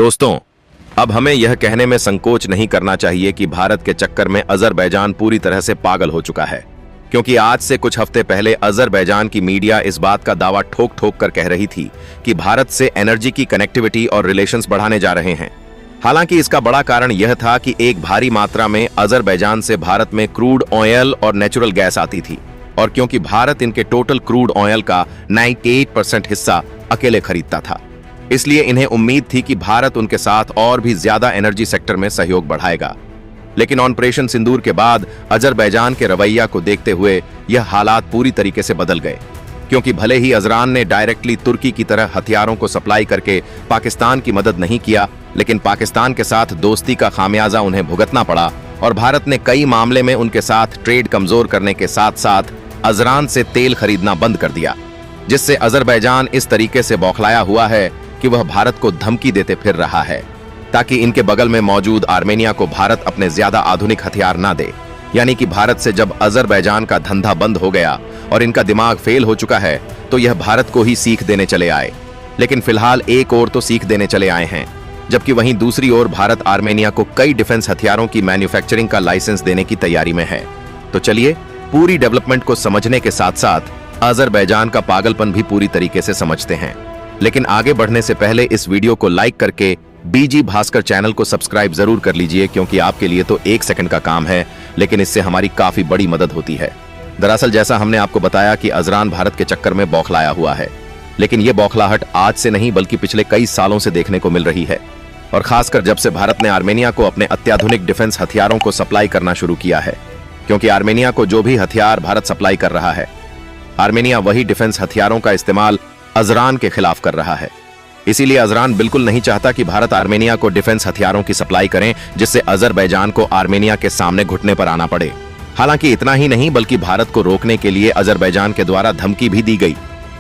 दोस्तों, अब हमें यह कहने में संकोच नहीं करना चाहिए कि भारत के चक्कर में अजरबैजान पूरी तरह से पागल हो चुका है, क्योंकि आज से कुछ हफ्ते पहले अजरबैजान की मीडिया इस बात का दावा ठोक ठोक कर कह रही थी कि भारत से एनर्जी की कनेक्टिविटी और रिलेशंस बढ़ाने जा रहे हैं। हालांकि इसका बड़ा कारण यह था कि एक भारी मात्रा में अजरबैजान से भारत में क्रूड ऑयल और नेचुरल गैस आती थी, और क्योंकि भारत इनके टोटल क्रूड ऑयल का 98% हिस्सा अकेले खरीदता था, इसलिए इन्हें उम्मीद थी कि भारत उनके साथ और भी ज्यादा एनर्जी सेक्टर में सहयोग बढ़ाएगा। लेकिन ऑपरेशन सिंदूर के बाद अजरबैजान के रवैया को देखते हुए यह हालात पूरी तरीके से बदल गए, क्योंकि भले ही अजरान ने डायरेक्टली तुर्की की तरह हथियारों को सप्लाई करके पाकिस्तान की मदद नहीं किया, लेकिन पाकिस्तान के साथ दोस्ती का खामियाजा उन्हें भुगतना पड़ा और भारत ने कई मामले में उनके साथ ट्रेड कमजोर करने के साथ साथ अजरान से तेल खरीदना बंद कर दिया, जिससे अजरबैजान इस तरीके से बौखलाया हुआ है कि वह भारत को धमकी देते फिर रहा है ताकि इनके बगल में मौजूद आर्मेनिया को भारत अपने ज्यादा आधुनिक हथियार ना दे। यानी कि भारत से जब अजरबैजान का धंधा बंद हो गया और इनका दिमाग फेल हो चुका है, तो यह भारत को ही सीख देने चले आए। लेकिन फिलहाल एक ओर तो सीख देने चले आए हैं, जबकि वहीं दूसरी ओर भारत आर्मेनिया को कई डिफेंस हथियारों की मैन्युफैक्चरिंग का लाइसेंस देने की तैयारी में है। तो चलिए पूरी डेवलपमेंट को समझने के साथ साथ अजरबैजान का पागलपन भी पूरी तरीके से समझते हैं। लेकिन आगे बढ़ने से पहले इस वीडियो को लाइक करके बीजी भास्कर चैनल को सब्सक्राइब जरूर कर लीजिए, क्योंकि आपके लिए तो 1 सेकंड का काम है, लेकिन इससे हमारी काफी बड़ी मदद होती है। दरअसल जैसा हमने आपको बताया कि अजरान भारत के चक्कर में बौखलाया हुआ है, लेकिन ये बौखलाहट आज से नहीं बल्कि पिछले कई सालों से देखने को मिल रही है, और खासकर जब से भारत ने आर्मेनिया को अपने अत्याधुनिक डिफेंस हथियारों को सप्लाई करना शुरू किया है। क्योंकि आर्मेनिया को जो भी हथियार भारत सप्लाई कर रहा है, आर्मेनिया वही डिफेंस हथियारों का इस्तेमाल अजरान के खिलाफ कर रहा है। इसीलिए अजरान बिल्कुल नहीं चाहता कि भारत आर्मेनिया को डिफेंस हथियारों की सप्लाई करें, जिससे अजरबैजान को आर्मेनिया के सामने घुटने पर आना पड़े। हालांकि इतना ही नहीं, बल्कि भारत को रोकने के लिए अजरबैजान के द्वारा धमकी भी दी गई।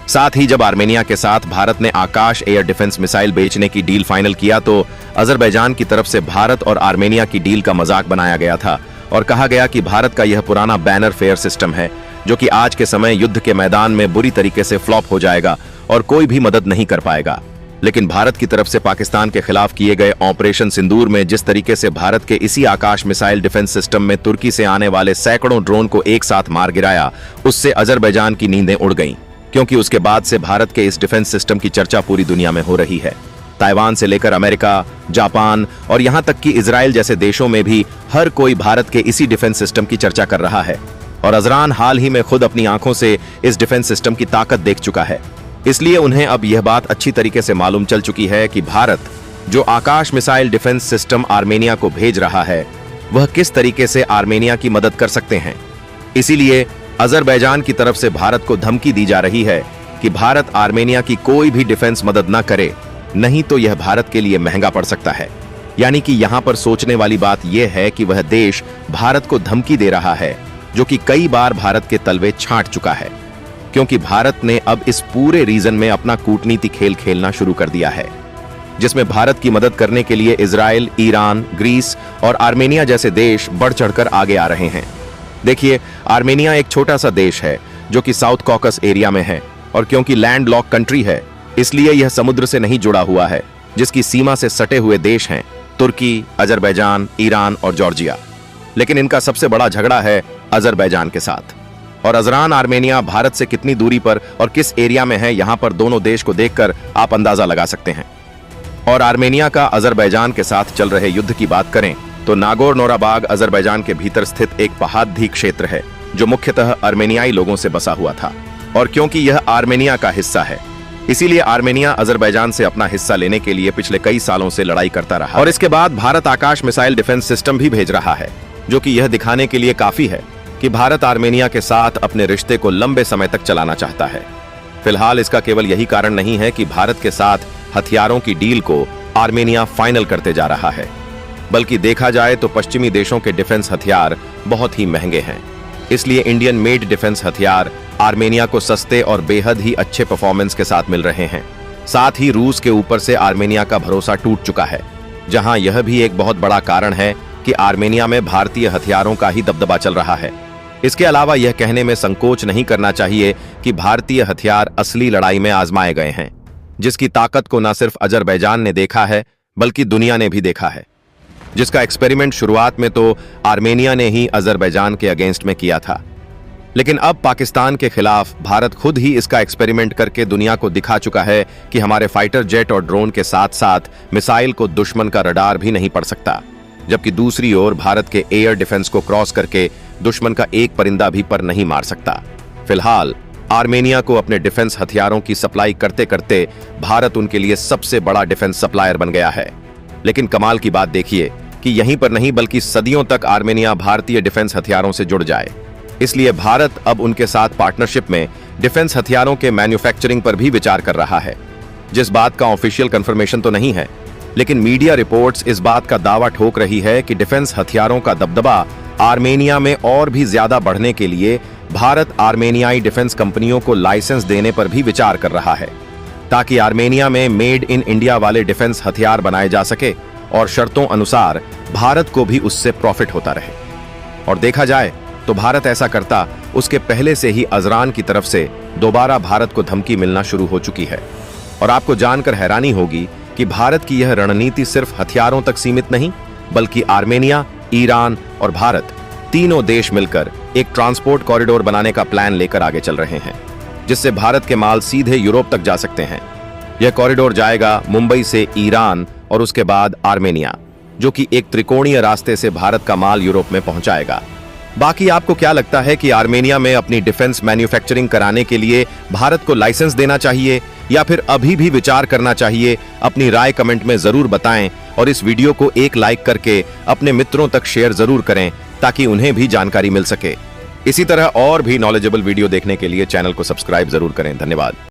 साथ ही जब आर्मेनिया के साथ भारत ने आकाश एयर डिफेंस मिसाइल बेचने की डील फाइनल किया, तो अजरबैजान की तरफ से भारत और आर्मेनिया की डील का मजाक बनाया गया था और कहा गया कि भारत का यह पुराना बैनर फेयर सिस्टम है, जो कि आज के समय युद्ध के मैदान में बुरी तरीके से फ्लॉप हो जाएगा और कोई भी मदद नहीं कर पाएगा। लेकिन भारत की तरफ से पाकिस्तान के खिलाफ किए गए ऑपरेशन सिंदूर में जिस तरीके से भारत के इसी आकाश मिसाइल डिफेंस सिस्टम में तुर्की से आने वाले सैकड़ों ड्रोन को एक साथ मार गिराया, उससे अजरबैजान की नींदें उड़ गईं, क्योंकि उसके बाद से भारत के इस डिफेंस सिस्टम की चर्चा पूरी दुनिया में हो रही है। ताइवान से लेकर अमेरिका, जापान और यहां तक कि इजराइल जैसे देशों में भी हर कोई भारत के इसी डिफेंस सिस्टम की चर्चा कर रहा है, और अजरान हाल ही में खुद अपनी आंखों से इस डिफेंस सिस्टम की ताकत देख चुका है। इसलिए उन्हें अब यह बात अच्छी तरीके से मालूम चल चुकी है कि भारत जो आकाश मिसाइल डिफेंस सिस्टम आर्मेनिया को भेज रहा है, वह किस तरीके से आर्मेनिया की मदद कर सकते हैं। इसीलिए अजरबैजान की तरफ से भारत को धमकी दी जा रही है कि भारत आर्मेनिया की कोई भी डिफेंस मदद न करे, नहीं तो यह भारत के लिए महंगा पड़ सकता है। यानी कि यहां पर सोचने वाली बात यह है कि वह देश भारत को धमकी दे रहा है, जो कि कई बार भारत के तलवे छांट चुका है, क्योंकि भारत ने अब इस पूरे रीजन में अपना कूटनीति खेल खेलना शुरू कर दिया है, जिसमें भारत की मदद करने के लिए इजराइल, ईरान, ग्रीस और आर्मेनिया जैसे देश बढ़ चढ़कर आगे आ रहे हैं। देखिए, आर्मेनिया एक छोटा सा देश है जो कि साउथ कॉकस एरिया में है, और क्योंकि लैंड लॉक कंट्री है, इसलिए यह समुद्र से नहीं जुड़ा हुआ है, जिसकी सीमा से सटे हुए देश हैं तुर्की, अजरबैजान, ईरान और जॉर्जिया। लेकिन इनका सबसे बड़ा झगड़ा है अजरबैजान के साथ, और अजरान आर्मेनिया भारत से कितनी दूरी पर और किस एरिया में है, यहां पर दोनों देश को देखकर आप अंदाजा लगा सकते हैं। और आर्मेनिया का अजरबैजान के साथ चल रहे युद्ध की बात करें तो नागोर्नो-कराबाख अजरबैजान के भीतर स्थित एक पहाड़ी क्षेत्र है, जो मुख्यतः आर्मेनियाई लोगों से बसा हुआ था, और क्योंकि यह आर्मेनिया का हिस्सा है, इसीलिए आर्मेनिया अजरबैजान से अपना हिस्सा लेने के लिए पिछले कई सालों से लड़ाई करता रहा। और इसके बाद भारत आकाश मिसाइल डिफेंस सिस्टम भी भेज रहा है, जो कि यह दिखाने के लिए काफी है कि भारत आर्मेनिया के साथ अपने रिश्ते को लंबे समय तक चलाना चाहता है। फिलहाल इसका केवल यही कारण नहीं है कि भारत के साथ हथियारों की डील को आर्मेनिया फाइनल करते जा रहा है, बल्कि देखा जाए तो पश्चिमी देशों के डिफेंस हथियार बहुत ही महंगे हैं। इसलिए इंडियन मेड डिफेंस हथियार आर्मेनिया को सस्ते और बेहद ही अच्छे परफॉर्मेंस के साथ मिल रहे हैं। साथ ही रूस के ऊपर से आर्मेनिया का भरोसा टूट चुका है, जहां यह भी एक बहुत बड़ा कारण है कि आर्मेनिया में भारतीय हथियारों का ही दबदबा चल रहा है। इसके अलावा यह कहने में संकोच नहीं करना चाहिए कि भारतीय हथियार असली लड़ाई में आजमाए गए हैं, जिसकी ताकत को न सिर्फ अजरबैजान ने देखा है, बल्कि दुनिया ने भी देखा है, जिसका एक्सपेरिमेंट शुरुआत में तो आर्मेनिया ने ही अजरबैजान के अगेंस्ट में किया था, लेकिन अब पाकिस्तान के खिलाफ भारत खुद ही इसका एक्सपेरिमेंट करके दुनिया को दिखा चुका है कि हमारे फाइटर जेट और ड्रोन के साथ साथ मिसाइल को दुश्मन का रडार भी नहीं पड़ सकता, जबकि दूसरी ओर भारत के एयर डिफेंस को क्रॉस करके दुश्मन का एक परिंदा भी पर नहीं मार सकता। फिलहाल आर्मेनिया को अपने डिफेंस हथियारों की सप्लाई करते करते भारत उनके लिए सबसे बड़ा डिफेंस सप्लायर बन गया है। लेकिन कमाल की बात देखिए कि यहीं पर नहीं बल्कि सदियों तक आर्मेनिया भारतीय डिफेंस हथियारों से जुड़ जाए। इसलिए भारत अब उनके साथ पार्टनरशिप में डिफेंस हथियारों के मैन्युफैक्चरिंग पर भी विचार कर रहा है, जिस बात का ऑफिशियल कंफर्मेशन तो नहीं है, लेकिन मीडिया रिपोर्ट्स इस बात का दावा ठोक रही है कि डिफेंस हथियारों का दबदबा आर्मेनिया में और भी ज्यादा बढ़ने के लिए भारत आर्मेनियाई डिफेंस कंपनियों को लाइसेंस देने पर भी विचार कर रहा है, ताकि आर्मेनिया में मेड इन इंडिया वाले डिफेंस हथियार बनाए जा सके और शर्तों अनुसार भारत को भी उससे प्रॉफिट होता रहे। और देखा जाए तो भारत ऐसा करता उसके पहले से ही अजरान की तरफ से दोबारा भारत को धमकी मिलना शुरू हो चुकी है। और आपको जानकर हैरानी होगी कि भारत की यह रणनीति सिर्फ हथियारों तक सीमित नहीं, बल्कि आर्मेनिया, ईरान और भारत तीनों देश मिलकर एक ट्रांसपोर्ट कॉरिडोर बनाने का प्लान लेकर आगे चल रहे हैं, जिससे भारत के माल सीधे यूरोप तक जा सकते हैं। यह कॉरिडोर जाएगा मुंबई से ईरान और उसके बाद आर्मेनिया, जो कि एक त्रिकोणीय रास्ते से भारत का माल यूरोप में पहुंचाएगा। बाकी आपको क्या लगता है कि आर्मेनिया में अपनी डिफेंस मैन्युफैक्चरिंग कराने के लिए भारत को लाइसेंस देना चाहिए या फिर अभी भी विचार करना चाहिए? अपनी राय कमेंट में जरूर बताएं और इस वीडियो को एक लाइक करके अपने मित्रों तक शेयर जरूर करें ताकि उन्हें भी जानकारी मिल सके। इसी तरह और भी नॉलेजेबल वीडियो देखने के लिए चैनल को सब्सक्राइब जरूर करें। धन्यवाद।